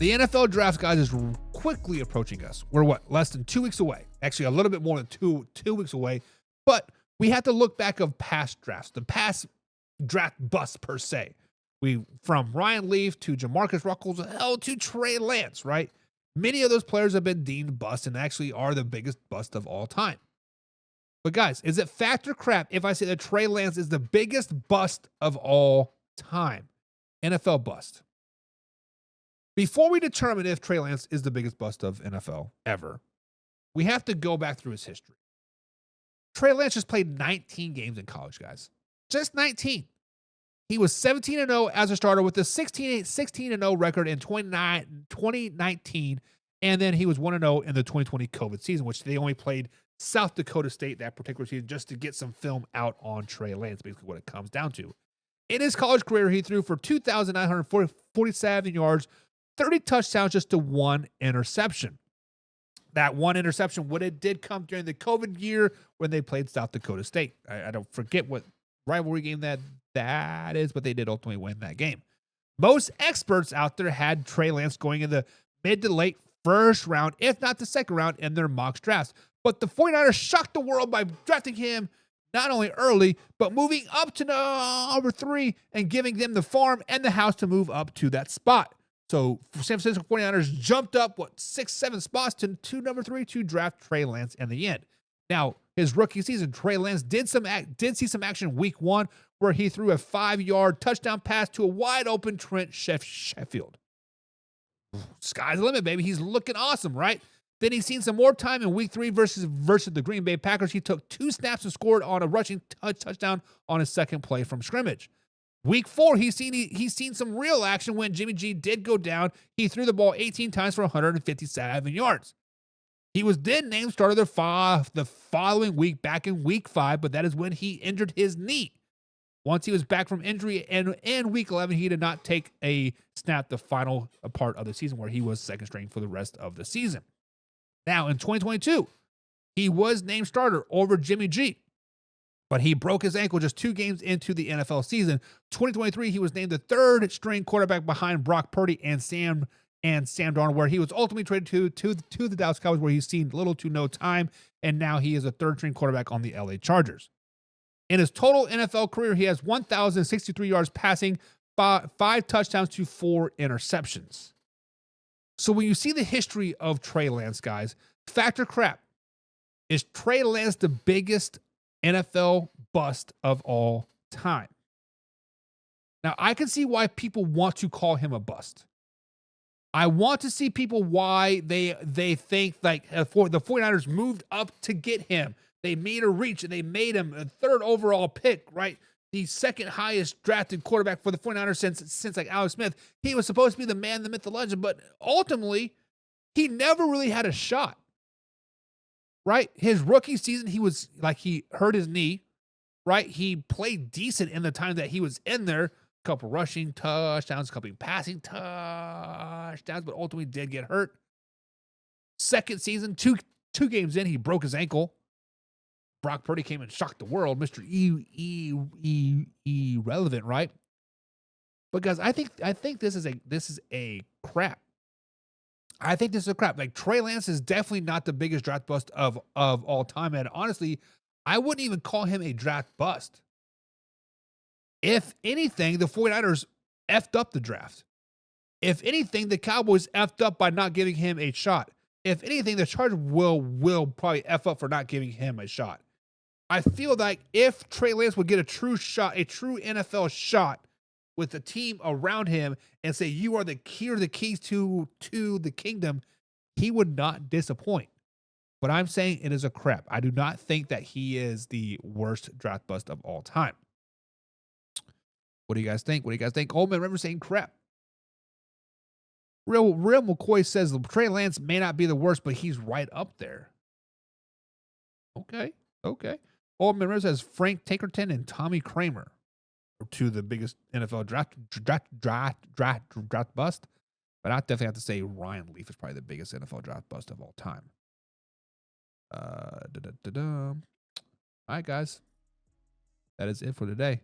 The NFL draft, guys, is quickly approaching us. We're what, less than 2 weeks away? Actually, a little bit more than two weeks away. But we have to look back of past drafts, the past draft busts per se. From Ryan Leaf to Jamarcus Russell, hell to Trey Lance, right? Many of those players have been deemed bust and actually are the biggest bust of all time. But guys, is it fact or crap if I say that Trey Lance is the biggest bust of all time? NFL bust. Before we determine if Trey Lance is the biggest bust of NFL ever, we have to go back through his history. Trey Lance just played 19 games in college, guys. Just 19. He was 17-0 as a starter with a 16-0 record in 2019, and then he was 1-0 in the 2020 COVID season, which they only played South Dakota State that particular season just to get some film out on Trey Lance, basically what it comes down to. In his college career, he threw for 2,947 yards, 30 touchdowns, just to one interception. That one interception, it did come during the COVID year when they played South Dakota State. I don't forget what rivalry game that is, but they did ultimately win that game. Most experts out there had Trey Lance going in the mid to late first round, if not the second round, in their mock drafts. But the 49ers shocked the world by drafting him not only early, but moving up to number 3 and giving them the farm and the house to move up to that spot. So San Francisco 49ers jumped up, 6-7 spots to number 3 to draft Trey Lance in the end. Now, his rookie season, Trey Lance did see some action week 1 where he threw a 5-yard touchdown pass to a wide-open Trent Sheffield. Sky's the limit, baby. He's looking awesome, right? Then he's seen some more time in week 3 versus the Green Bay Packers. He took 2 snaps and scored on a rushing touchdown on his second play from scrimmage. Week 4, he's seen some real action when Jimmy G did go down. He threw the ball 18 times for 157 yards. He was then named starter the following week, back in week 5, but that is when he injured his knee. Once he was back from injury in week 11, he did not take a snap the final part of the season where he was second string for the rest of the season. Now, in 2022, he was named starter over Jimmy G, but he broke his ankle just 2 games into the NFL season. 2023, he was named the third string quarterback behind Brock Purdy and Sam Darnold, where he was ultimately traded to the Dallas Cowboys, where he's seen little to no time, and now he is a third string quarterback on the LA Chargers. In his total NFL career, he has 1,063 yards passing, 5 touchdowns to 4 interceptions. So when you see the history of Trey Lance, guys, fact or crap, is Trey Lance the biggest NFL bust of all time? Now, I can see why people want to call him a bust. I want to see people why they think like for the 49ers moved up to get him. They made a reach and they made him a 3rd overall pick, right? The second highest drafted quarterback for the 49ers since like Alex Smith. He was supposed to be the man, the myth, the legend, but ultimately he never really had a shot, right? His rookie season, he hurt his knee, right? He played decent in the time that he was in there. A couple rushing touchdowns, a couple passing touchdowns, but ultimately did get hurt. Second season, two games in, he broke his ankle. Brock Purdy came and shocked the world, Mr. Irrelevant, right? But guys, I think this is a crap. I think this is a crap. Like Trey Lance is definitely not the biggest draft bust of all time, and honestly, I wouldn't even call him a draft bust. If anything, the 49ers effed up the draft. If anything, the Cowboys effed up by not giving him a shot. If anything, the Chargers will probably F up for not giving him a shot. I feel like if Trey Lance would get a true shot, a true NFL shot with the team around him and say, you are the keys to the kingdom, he would not disappoint. But I'm saying it is a crap. I do not think that he is the worst draft bust of all time. What do you guys think? Oh, man, remember saying crap. Real McCoy says Trey Lance may not be the worst, but he's right up there. Okay. Old man says Frank Tankerton and Tommy Kramer are 2 of the biggest NFL draft bust. But I definitely have to say Ryan Leaf is probably the biggest NFL draft bust of all time. All right, guys. That is it for today.